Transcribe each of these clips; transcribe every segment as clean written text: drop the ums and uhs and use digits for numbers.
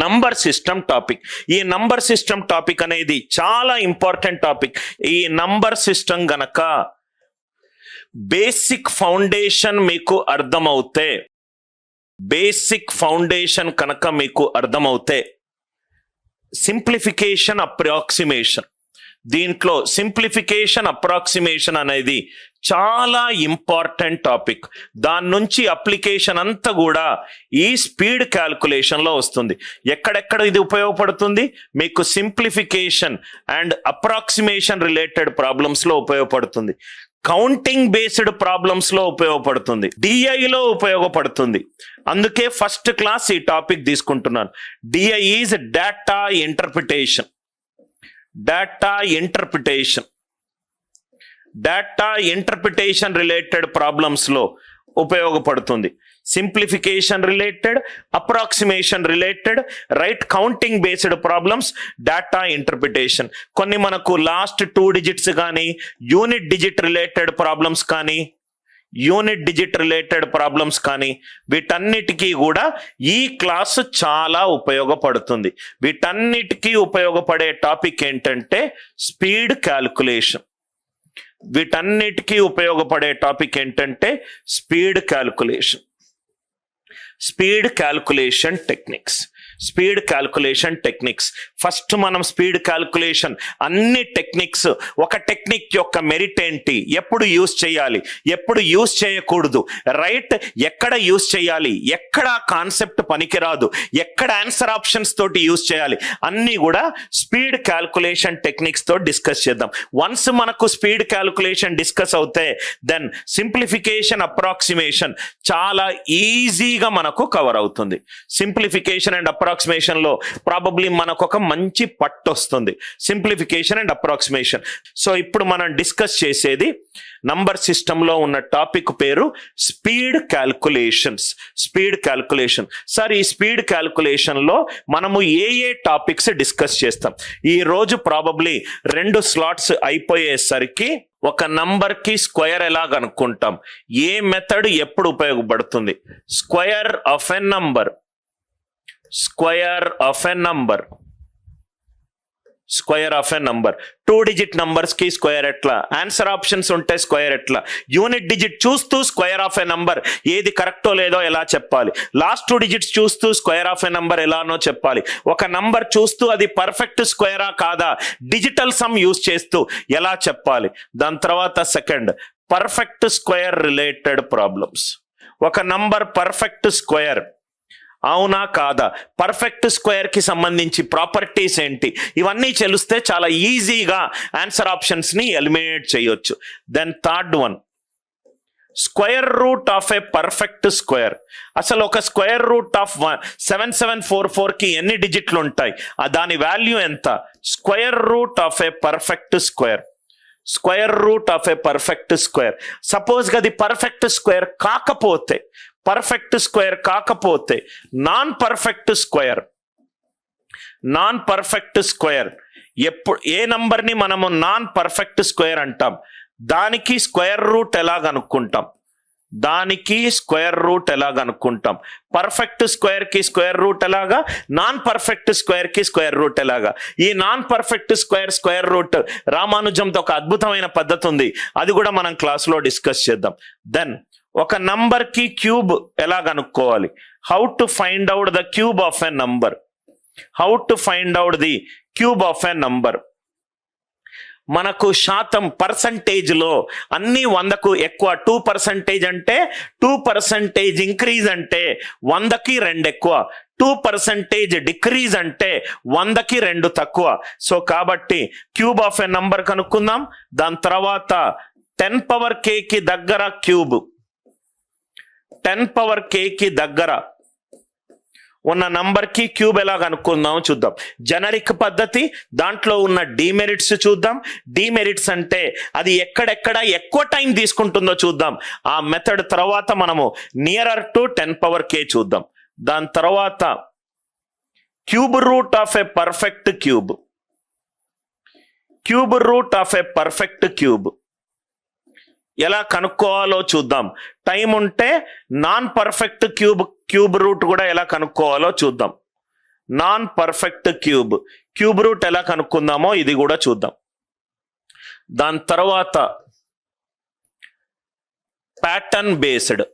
Number system topic. ఈ number system topic అనేది చాలా ఇంపార్టెంట్ టాపిక్. ఈ నంబర్ సిస్టమ్ గనక బేసిక్ ఫౌండేషన్ మీకు అర్థమవుతే, బేసిక్ ఫౌండేషన్ కనుక మీకు అర్థమవుతే, సింప్లిఫికేషన్ అప్రాక్సిమేషన్, దీంట్లో సింప్లిఫికేషన్ అప్రాక్సిమేషన్ అనేది చాలా ఇంపార్టెంట్ టాపిక్. దాని నుంచి అప్లికేషన్ అంతా కూడా ఈ స్పీడ్ క్యాల్కులేషన్లో వస్తుంది. ఎక్కడెక్కడ ఇది ఉపయోగపడుతుంది? మీకు సింప్లిఫికేషన్ అండ్ అప్రాక్సిమేషన్ రిలేటెడ్ ప్రాబ్లమ్స్లో ఉపయోగపడుతుంది, కౌంటింగ్ బేస్డ్ ప్రాబ్లమ్స్లో ఉపయోగపడుతుంది, డిఐలో ఉపయోగపడుతుంది. అందుకే ఫస్ట్ క్లాస్ ఈ టాపిక్ తీసుకుంటున్నాను. DI is data interpretation. Data interpretation, data interpretation related ప్రాబ్లమ్స్లో ఉపయోగపడుతుంది. Simplification related, approximation related, right counting based problems, data interpretation. కొన్ని మనకు లాస్ట్ 2 డిజిట్స్ కానీ, యూనిట్ డిజిట్ రిలేటెడ్ ప్రాబ్లమ్స్ కానీ, యూనిట్ డిజిట్ రిలేటెడ్ ప్రాబ్లమ్స్ కానీ, వీటన్నిటికీ కూడా ఈ క్లాస్ చాలా ఉపయోగపడుతుంది. వీటన్నిటికీ ఉపయోగపడే టాపిక్ ఏంటంటే స్పీడ్ క్యాల్కులేషన్. వీటన్నిటికీ ఉపయోగపడే టాపిక్ ఏంటంటే speed calculation, speed calculation techniques, speed calculation techniques. First మనం స్పీడ్ క్యాల్కులేషన్ అన్ని టెక్నిక్స్, ఒక టెక్నిక్ యొక్క మెరిట్ ఏంటి, ఎప్పుడు యూజ్ చేయాలి, ఎప్పుడు యూజ్ చేయకూడదు, రైట్ ఎక్కడ యూజ్ చేయాలి, ఎక్కడ కాన్సెప్ట్ పనికిరాదు, ఎక్కడ ఆన్సర్ ఆప్షన్స్ తోటి యూజ్ చేయాలి, అన్నీ కూడా స్పీడ్ క్యాల్కులేషన్ టెక్నిక్స్ తో డిస్కస్ చేద్దాం. వన్స్ మనకు స్పీడ్ క్యాల్కులేషన్ డిస్కస్ అవుతే దెన్ సింప్లిఫికేషన్ అప్రాక్సిమేషన్ చాలా ఈజీగా మనకు కవర్ అవుతుంది. సింప్లిఫికేషన్ అండ్ అప్రాక్సిమేషన్ లో ప్రాబబ్లీ మనకు ఒక మంచి పట్టు వస్తుంది, సింప్లిఫికేషన్ అండ్ అప్రాక్సిమేషన్. సో ఇప్పుడు మనం డిస్కస్ చేసేది నంబర్ సిస్టమ్ లో ఉన్న టాపిక్ పేరు speed calculations. Speed calculation. Sir ఈ స్పీడ్ క్యాల్కులేషన్ లో మనము ఏ టాపిక్స్ డిస్కస్ చేస్తాం? ఈ రోజు ప్రాబబ్లీ 2 స్లాట్స్ అయిపోయేసరికి ఒక నంబర్ కి స్క్వేర్ ఎలా కనుక్కుంటాం, ఏ మెథడ్ ఎప్పుడు ఉపయోగపడుతుంది, square of a number, square of a number, square of a number. 2 digit numbers కి స్క్వేర్ ఎట్లా, ఆన్సర్ ఆప్షన్స్ ఉంటే స్క్వేర్ ఎట్లా, యూనిట్ డిజిట్ చూస్తూ స్క్వేర్ ఆఫ్ ఎ నంబర్ ఏది కరెక్టో లేదో ఎలా చెప్పాలి, లాస్ట్ 2 డిజిట్స్ చూస్తూ స్క్వేర్ ఆఫ్ ఎ నంబర్ ఎలానో చెప్పాలి, ఒక నంబర్ చూస్తూ అది పర్ఫెక్ట్ స్క్వేరా కాదా డిజిటల్ సమ్ యూజ్ చేస్తూ ఎలా చెప్పాలి. దాని తర్వాత second perfect square related problems. ఒక నంబర్ పర్ఫెక్ట్ స్క్వేర్ అవునా కాదా, పర్ఫెక్ట్ స్క్వేర్ కి సంబంధించి ప్రాపర్టీస్ ఏంటి, ఇవన్నీ తెలిస్తే చాలా ఈజీగా ఆన్సర్ ఆప్షన్స్ ని ఎలిమినేట్ చేయొచ్చు. Then third one square root of a perfect square. అసలు ఒక స్క్వేర్ రూట్ ఆఫ్ 7744 కి ఎన్ని డిజిట్లు ఉంటాయి, దాని వాల్యూ ఎంత, square root of a perfect square, square root of a perfect square. Suppose అది పర్ఫెక్ట్ స్క్వేర్ కాకపోతే, పర్ఫెక్ట్ స్క్వేర్ కాకపోతే non perfect square, non perfect square ఎప్పుడు ఏ నంబర్ని మనము నాన్ పర్ఫెక్ట్ స్క్వేర్ అంటాం, దానికి స్క్వేర్ రూట్ ఎలా కనుక్కుంటాం, దానికి స్క్వేర్ రూట్ ఎలా కనుక్కుంటాం, పర్ఫెక్ట్ స్క్వేర్ కి స్క్వేర్ రూట్ ఎలాగా, నాన్ పర్ఫెక్ట్ స్క్వేర్ కి స్క్వేర్ రూట్ ఎలాగా. ఈ non perfect square square root రామానుజంతో ఒక అద్భుతమైన పద్ధతి ఉంది, అది కూడా మనం క్లాస్లో డిస్కస్ చేద్దాం. దెన్ ఒక నంబర్ కి క్యూబ్ ఎలా కనుక్కోవాలి, how to find out the cube of a number, how to find out the cube of a number. మనకు శాతం పర్సంటేజ్ లో అన్ని 100కు ఎక్కువ, 2% అంటే 2% ఇంక్రీజ్ అంటే 100కి 2 ఎక్కువ, 2% డిక్రీజ్ అంటే 100కి 2 తక్కువ. సో కాబట్టి క్యూబ్ ఆఫ్ ఎ నంబర్ కనుక్కుందాం. దాని తర్వాత 10 పవర్ k కి దగ్గర క్యూబ్, 10 పవర్ k కి దగ్గర ఉన్న నంబర్ కి క్యూబ్ ఎలా కనుక్కుందాం చూద్దాం. జనరిక్ పద్ధతి, దాంట్లో ఉన్న డిమెరిట్స్ చూద్దాం. డిమెరిట్స్ అంటే అది ఎక్కడెక్కడ ఎక్కువ టైం తీసుకుంటుందో చూద్దాం. ఆ మెథడ్ తర్వాత మనము నియరర్ టు 10 పవర్ k చూద్దాం. దాని తర్వాత cube root of a perfect cube, cube root of a perfect cube ఎలా కనుక్కోవాలో చూద్దాం. టైం ఉంటే నాన్ పర్ఫెక్ట్ క్యూబ్ రూట్ కూడా ఎలా కనుక్కోవాలో చూద్దాం. Non perfect cube. Cube root ఎలా కనుక్కుందామో ఇది కూడా చూద్దాం. దాని తర్వాత ప్యాటర్న్ బేస్డ్,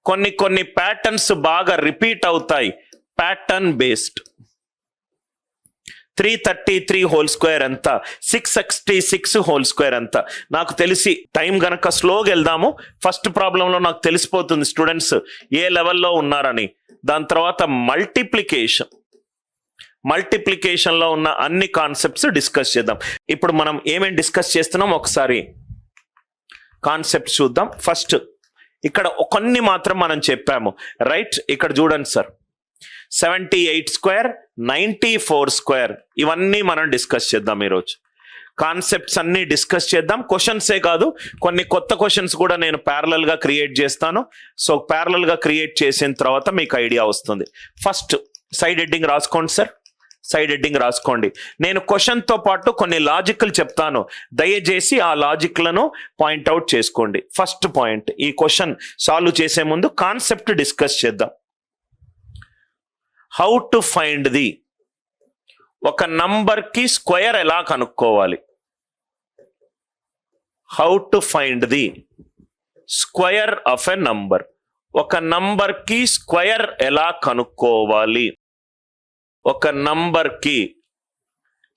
కొన్ని ప్యాటర్న్స్ బాగా రిపీట్ అవుతాయి. ప్యాటర్న్ బేస్డ్ 333 హోల్ స్క్వేర్ ఎంత, 666 హోల్ స్క్వేర్ ఎంత. నాకు తెలిసి టైం గనక స్లోగా వెళ్దాము. ఫస్ట్ ప్రాబ్లంలో నాకు తెలిసిపోతుంది స్టూడెంట్స్ ఏ లెవెల్లో ఉన్నారని. దాని తర్వాత మల్టిప్లికేషన్లో ఉన్న అన్ని కాన్సెప్ట్స్ డిస్కస్ చేద్దాం. ఇప్పుడు మనం ఏమేమి డిస్కస్ చేస్తున్నాం ఒకసారి కాన్సెప్ట్స్ చూద్దాం. ఫస్ట్ ఇక్కడ కొన్ని మాత్రం మనం చెప్పాము, రైట్? ఇక్కడ చూడండి సార్, 78 స్క్వేర్, 94 స్క్వేర్, ఇవన్నీ మనం డిస్కస్ చేద్దాం ఈరోజు. కాన్సెప్ట్స్ అన్ని డిస్కస్ చేద్దాం. క్వశ్చన్సే కాదు, కొన్ని కొత్త క్వశ్చన్స్ కూడా నేను ప్యారలల్ గా క్రియేట్ చేస్తాను. సో ప్యారలల్ గా క్రియేట్ చేసిన తర్వాత మీకు ఐడియా వస్తుంది. ఫస్ట్ సైడ్ హెడ్డింగ్ రాసుకోండి సార్, సైడ్ హెడ్డింగ్ రాసుకోండి. నేను క్వశ్చన్ తో పాటు కొన్ని లాజిక్లు చెప్తాను, దయచేసి ఆ లాజిక్లను పాయింట్అవుట్ చేసుకోండి. ఫస్ట్ పాయింట్, ఈ క్వశ్చన్ సాల్వ్ చేసే ముందు కాన్సెప్ట్ డిస్కస్ చేద్దాం. హౌ టు ఫైండ్ ది, ఒక నంబర్ కి స్క్వేర్ ఎలా కనుక్కోవాలి? How to find the square of a number. ఒక నంబర్ కి స్క్వేర్ ఎలా కనుక్కోవాలి? ఒక నంబర్ కి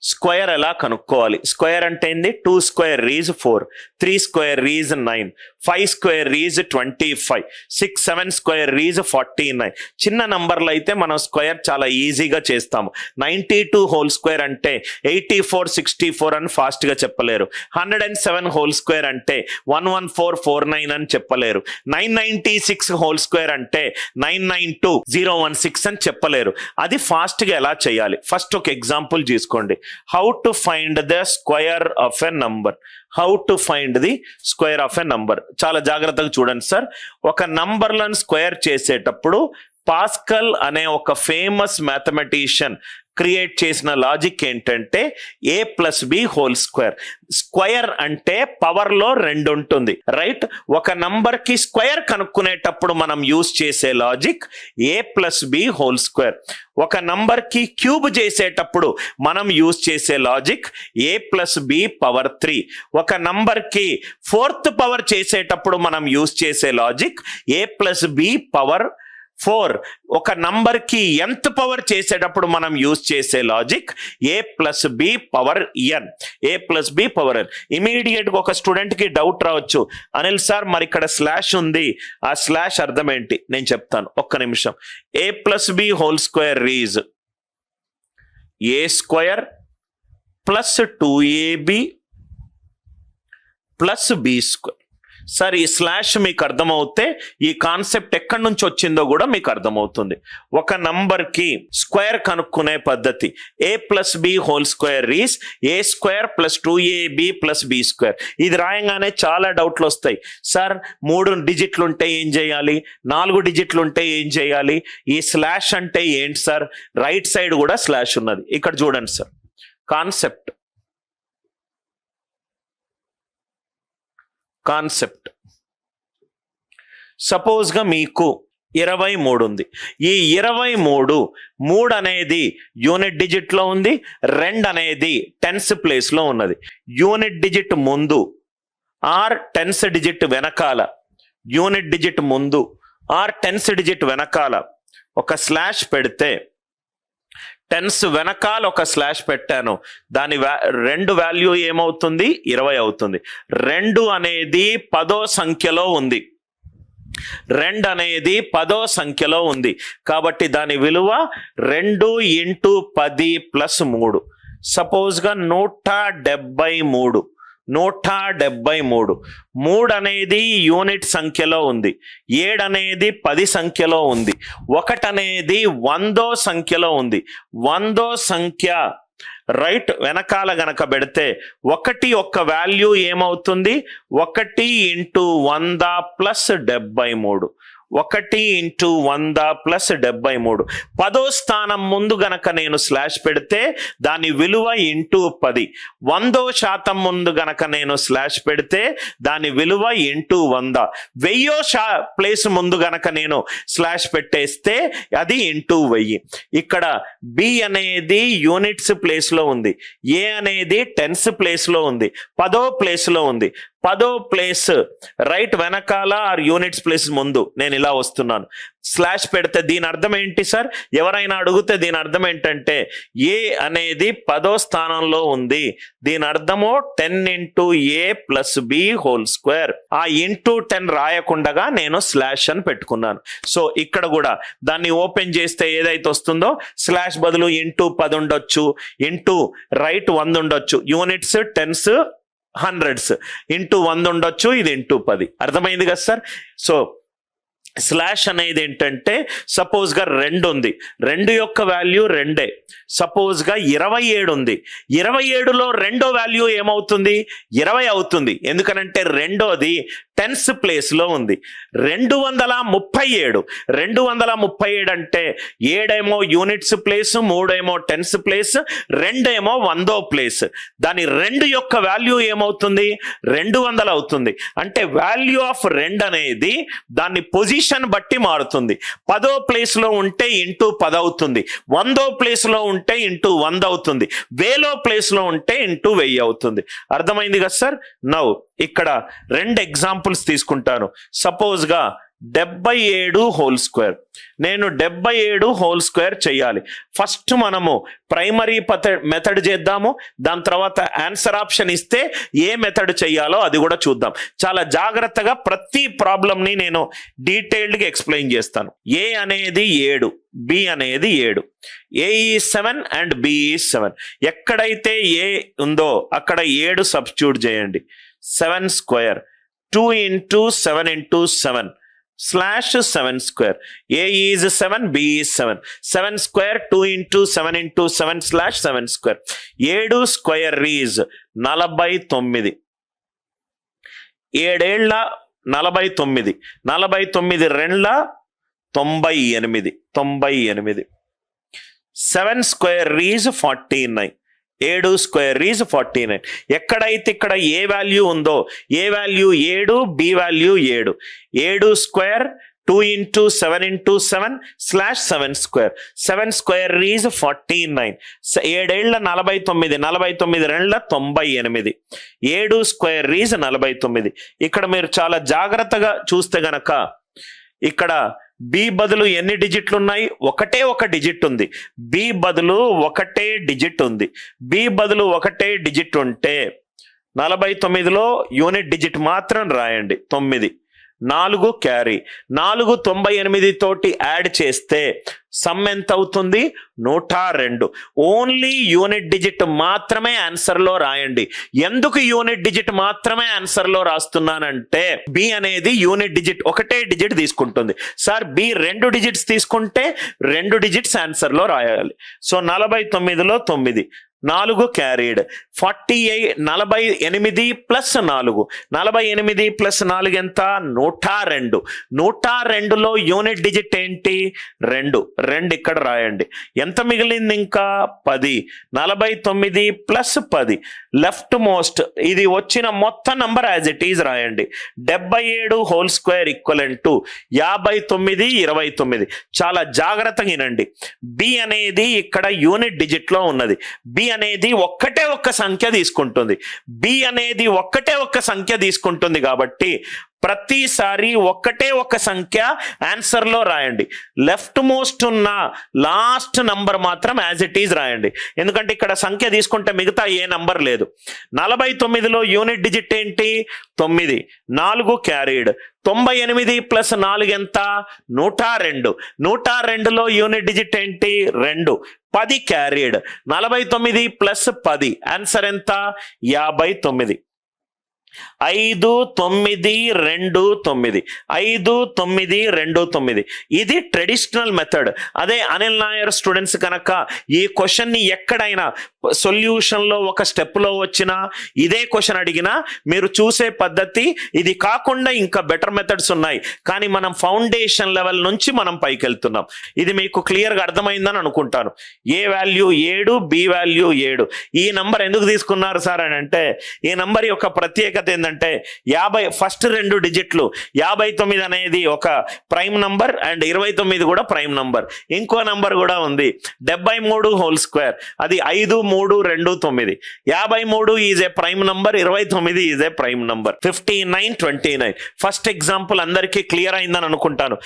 స్క్వేర్ ఎలా కనుక్కోవాలి? స్క్వేర్ అంటే ఏంది? 2 square is 4, 3 square is 9, 5 square is 25, 6 7 square is 49. చిన్న నంబర్లు అయితే మనం స్క్వేర్ చాలా ఈజీగా చేస్తాము. 92 హోల్ స్క్వేర్ అంటే 84 64 అని ఫాస్ట్ గా చెప్పలేరు. 107 హోల్ స్క్వేర్ అంటే 11449 అని చెప్పలేరు. 996 హోల్ స్క్వేర్ అంటే 992016 అని చెప్పలేరు. అది ఫాస్ట్ గా ఎలా చేయాలి? ఫస్ట్ ఒక ఎగ్జాంపుల్ తీసుకోండి. How to find the square of a number. How to find the square of a number. చాలా జాగ్రత్తగా చూడండి సార్. ఒక నంబర్లను స్క్వేర్ చేసేటప్పుడు పాస్కల్ అనే ఒక ఫేమస్ మ్యాథమెటిషియన్ క్రియేట్ చేసిన లాజిక్ ఏంటంటే a plus B whole square. Square అంటే పవర్ లో 2 ఉంటుంది, రైట్? ఒక నంబర్ కి స్క్వేర్ కనుక్కునేటప్పుడు మనం యూజ్ చేసే logic a plus B whole square. ఒక నంబర్ కి క్యూబ్ చేసేటప్పుడు మనం యూజ్ చేసే logic a plus B power 3. ఒక నంబర్ కి 4th పవర్ చేసేటప్పుడు మనం యూజ్ చేసే logic a plus B power 4. ఒక నంబర్ కి nth పవర్ చేసేటప్పుడు మనం యూజ్ చేసే logic a plus B power n. a plus B power n. Immediate గా ఒక స్టూడెంట్ కి డౌట్ రావచ్చు, అనిల్ సార్ మరి ఇక్కడ స్లాష్ ఉంది, ఆ స్లాష్ అర్థం ఏంటి? నేను చెప్తాను, ఒక్క నిమిషం. a plus B whole square is a square plus 2ab plus b square. Sir ఈ స్లాష్ మీకు అర్థమవుతే ఈ కాన్సెప్ట్ ఎక్కడి నుంచి వచ్చిందో కూడా మీకు అర్థమవుతుంది. ఒక నంబర్ కి స్క్వేర్ కనుక్కునే పద్ధతి a plus B whole square is a square plus 2ab plus b square. ఇది రాయంగానే చాలా డౌట్లు వస్తాయి. సార్ 3 డిజిట్లు ఉంటే ఏం చేయాలి, 4 డిజిట్లు ఉంటే ఏం చేయాలి, ఈ స్లాష్ అంటే ఏంటి సార్? రైట్ సైడ్ కూడా స్లాష్ ఉన్నది, ఇక్కడ చూడండి సార్. కాన్సెప్ట్ సపోజ్ గా మీకు 23 ఉంది. ఈ 23 అనేది యూనిట్ డిజిట్ లో ఉంది, 2 అనేది టెన్స్ ప్లేస్ లో ఉన్నది. యూనిట్ డిజిట్ ముందు ఆర్ టెన్స్ డిజిట్ వెనకాల, యూనిట్ డిజిట్ ముందు ఆర్ టెన్స్ డిజిట్ వెనకాల ఒక స్లాష్ పెడితే, టెన్స్ వెనకాల ఒక స్లాష్ పెట్టాను, దాని 2 వాల్యూ ఏమవుతుంది? 20 అవుతుంది. 2 అనేది 10వ సంఖ్యలో ఉంది, 2 అనేది 10వ సంఖ్యలో ఉంది కాబట్టి దాని విలువ 2 × 10 + 3. సపోజ్ గా 173. 173. 3 అనేది యూనిట్ సంఖ్యలో ఉంది, 7 అనేది 10 సంఖ్యలో ఉంది, 1 అనేది 100వ సంఖ్యలో ఉంది. 100వ సంఖ్య రైట్ వెనకాల గనక పెడితే 1 ఒక్క వాల్యూ ఏమవుతుంది? 1 × 100 + 73. 1 ఇంటూ 100 ప్లస్ 73. 10వ స్థానం ముందు గనక నేను స్లాష్ పెడితే దాని విలువ ఇంటూ 10. 100% ముందు గనక నేను స్లాష్ పెడితే దాని విలువ ఇంటూ 100. 1000 ప్లేస్ ముందు గనక నేను స్లాష్ పెట్టేస్తే అది ఇంటూ 1000. ఇక్కడ బి అనేది యూనిట్స్ ప్లేస్ లో ఉంది, ఏ అనేది టెన్స్ ప్లేస్ లో ఉంది, 10వ ప్లేస్ లో ఉంది. 10వ ప్లేస్ రైట్ వెనకాల ఆర్ యూనిట్స్ ప్లేస్ ముందు నేను ఇలా వస్తున్నాను, స్లాష్ పెడితే దీని అర్థం ఏంటి సార్? ఎవరైనా అడిగితే దీని అర్థం ఏంటంటే ఏ అనేది 10వ స్థానంలో ఉంది, దీని అర్థము 10 ఇంటూ ఏ ప్లస్ బి హోల్ స్క్వేర్. ఆ ఇంటూ 10 రాయకుండగా నేను స్లాష్ అని పెట్టుకున్నాను. సో ఇక్కడ కూడా దాన్ని ఓపెన్ చేస్తే ఏదైతే వస్తుందో స్లాష్ బదులు ఇంటూ 10 ఉండొచ్చు, ఇంటూ రైట్ 100 ఉండొచ్చు, యూనిట్స్ టెన్స్ హండ్రెడ్స్, ఇంటూ 100 ఉండొచ్చు, ఇది ఇంటూ 10. అర్థమైంది కదా సార్? సో స్లాష్ అనేది ఏంటంటే సపోజ్ గా 2 ఉంది, 2 యొక్క వాల్యూ 2. సపోజ్ గా 27 ఉంది, 27లో రెండో వాల్యూ ఏమవుతుంది? 20 అవుతుంది. ఎందుకనంటే రెండోది టెన్స్ ప్లేస్ లో ఉంది. 237, 237 అంటే 7 ఏమో యూనిట్స్ ప్లేస్, 3 ఏమో టెన్స్ ప్లేస్, 2 ఏమో 100వ ప్లేస్. దాని 2 యొక్క వాల్యూ ఏమవుతుంది? 200 అవుతుంది. అంటే వాల్యూ ఆఫ్ 2 అనేది దాన్ని పొజిషన్ బట్టి మారుతుంది. 10వ ప్లేస్ లో ఉంటే ఇంటూ 10 అవుతుంది, 100వ ప్లేస్ లో ఉంటే ఇంటూ 100 అవుతుంది, 1000వ ప్లేస్ లో ఉంటే ఇంటూ 1000 అవుతుంది. అర్థమైంది కదా సార్? నౌ ఇక్కడ 2 ఎగ్జాంపుల్స్ తీసుకుంటాను. సపోజ్ గా 77 హోల్ స్క్వేర్. నేను 77 హోల్ స్క్వేర్ చేయాలి. ఫస్ట్ మనము ప్రైమరీ మెథడ్ చేద్దాము, దాని తర్వాత ఆన్సర్ ఆప్షన్ ఇస్తే ఏ మెథడ్ చేయాలో అది కూడా చూద్దాం. చాలా జాగ్రత్తగా ప్రతి ప్రాబ్లంని నేను డీటెయిల్డ్గా ఎక్స్ప్లెయిన్ చేస్తాను. ఏ అనేది 7, బి అనేది 7, A is 7 and B is 7. ఎక్కడైతే ఏ ఉందో అక్కడ 7 సబ్స్టిట్యూట్ చేయండి. 7 square 2 into 7 into 7 slash 7 square. A is 7, B is 7. 7 square 2 into 7 into 7 slash 7 square. 7 square is 49. 7 ఏళ్ళ 49, 49 రెండ్ల 98, 98. 7 స్క్వేర్ ఈజ్ 49, 7 స్క్వేర్ ఈజ్ 49. ఎక్కడైతే ఇక్కడ ఏ వాల్యూ ఉందో A value 7, B value 7. 7 square 2 into 7 into 7 slash 7 square. 7 square is 49. 7 ఏళ్ళ 49, 49 రెండ్ల 98. 7 square is 49. ఇక్కడ మీరు చాలా జాగ్రత్తగా చూస్తే గనక ఇక్కడ బి బదులు ఎన్ని డిజిట్లు ఉన్నాయి? ఒకటే ఒక డిజిట్ ఉంది. బి బదులు ఒకటే డిజిట్ ఉంది. బి బదులు ఒకటే డిజిట్ ఉంటే 49లో యూనిట్ డిజిట్ మాత్రం రాయండి 9. 4 క్యారీ. 4 98 తోటి యాడ్ చేస్తే సమ్ ఎంత అవుతుంది? 102. ఓన్లీ యూనిట్ డిజిట్ మాత్రమే ఆన్సర్ లో రాయండి. ఎందుకు యూనిట్ డిజిట్ మాత్రమే ఆన్సర్ లో రాస్తున్నానంటే బి అనేది యూనిట్ డిజిట్ ఒకటే డిజిట్ తీసుకుంటుంది. సార్ బి 2 డిజిట్స్ తీసుకుంటే 2 డిజిట్స్ ఆన్సర్ లో రాయాలి. సో 49లో 9, 4 క్యారీడ్. 48 ప్లస్ 4, 48 ప్లస్ 4 ఎంత? 102. 102లో యూనిట్ డిజిట్ ఏంటి? 2. 2 ఇక్కడ రాయండి. ఎంత మిగిలింది ఇంకా? 10. 49 ప్లస్ 10 లెఫ్ట్ మోస్ట్ ఇది వచ్చిన మొత్తం నంబర్ యాజ్ ఇట్ ఈజ్ రాయండి. 77 హోల్ స్క్వేర్ ఈక్వలెంట్ టు 59, 29. చాలా జాగ్రత్తగా వినండి. బి అనేది ఇక్కడ యూనిట్ డిజిట్ లో ఉన్నది. బి అనేది ఒక్కటే ఒక్క సంఖ్య తీసుకుంటుంది. బి అనేది ఒక్కటే ఒక్క సంఖ్య తీసుకుంటుంది కాబట్టి ప్రతిసారి ఒక్కటే ఒక్క సంఖ్య ఆన్సర్ లో రాయండి. లెఫ్ట్ మోస్ట్ ఉన్న లాస్ట్ నంబర్ మాత్రం యాజ్ ఇట్ ఈజ్ రాయండి. ఎందుకంటే ఇక్కడ సంఖ్య తీసుకుంటే మిగతా ఏ నంబర్ లేదు. 49లో యూనిట్ డిజిట్ ఏంటి? 9. 4 క్యారీడ్. 98 ప్లస్ 4 ఎంత? 102. 102లో యూనిట్ డిజిట్ ఏంటి? 2. 10 క్యారీడ్. 49 ప్లస్ 10 ఆన్సర్ ఎంత? 59. 5 9 2 9 5 9 2 9 ఇది ట్రెడిషనల్ మెథడ్. అదే అనిల్ నాయర్ స్టూడెంట్స్ కనుక ఈ క్వశ్చన్ ని ఎక్కడైనా సొల్యూషన్ లో ఒక స్టెప్ లో వచ్చినా ఇదే క్వశ్చన్ అడిగినా మీరు చూసే పద్ధతి ఇది కాకుండా ఇంకా బెటర్ మెథడ్స్ ఉన్నాయి, కానీ మనం ఫౌండేషన్ లెవెల్ నుంచి మనం పైకి వెళ్తున్నాం. ఇది మీకు క్లియర్ గా అర్థమైందని అనుకుంటాను. ఏ వాల్యూ 7, బి వాల్యూ 7. ఈ నంబర్ ఎందుకు తీసుకున్నారు సార్ అని అంటే, ఈ నంబర్ యొక్క ప్రత్యేకత ఏంటంటే 50 ఫస్ట్ 2 డిజిట్లు 59 అనేది ఒక ప్రైమ్ నంబర్ అండ్ 29 కూడా ప్రైమ్ నంబర్. ఇంకో నంబర్ కూడా ఉంది 73 హోల్ స్క్వేర్, అది 5 3 2 9. 53 is a prime number, 29 is a prime number. 59 29 first example అందరికీ క్లియర్ అయిందని అనుకుంటాను.